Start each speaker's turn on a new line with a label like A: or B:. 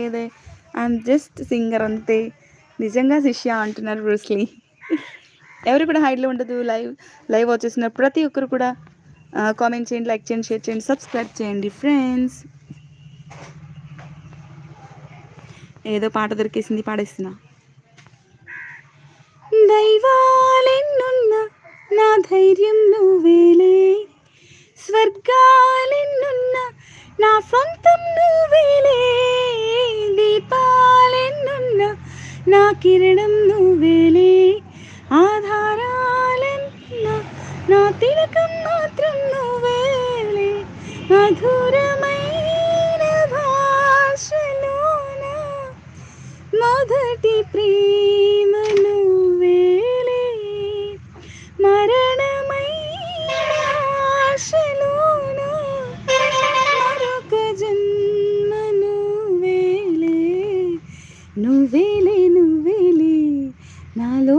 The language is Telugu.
A: లేదే, ఐఎమ్ జస్ట్ సింగర్ అంతే. నిజంగా శిష్య అంటున్నారు బ్రూస్లీ. ఎవరు కూడా హైడ్లో ఉండదు. లైవ్ వచ్చేసిన ప్రతి ఒక్కరు కూడా కామెంట్ చేయండి, లైక్ చేయండి, షేర్ చేయండి, సబ్స్క్రైబ్ చేయండి ఫ్రెండ్స్. ఏదో పాట దొరికేసింది, పాడేస్తున్నా. దైవాలెన్నున్న నా ధైర్యం నువ్వేలే, స్వర్గాలెన్నున్న నా సొంతం నువ్వేలే, దీపాలెన్నున్న నా కిరణం నువ్వేలే, ఆధారాలెన్న నా తిలకం మాత్రం నువ్వేలే, మధురమైన భాషలోన మొదటి ప్రేమ నువ్వేలే, మరణమైన ఆశలోన మరొక జన్మ నువ్వేలే, నువ్వేలే నువ్వేలే నాలో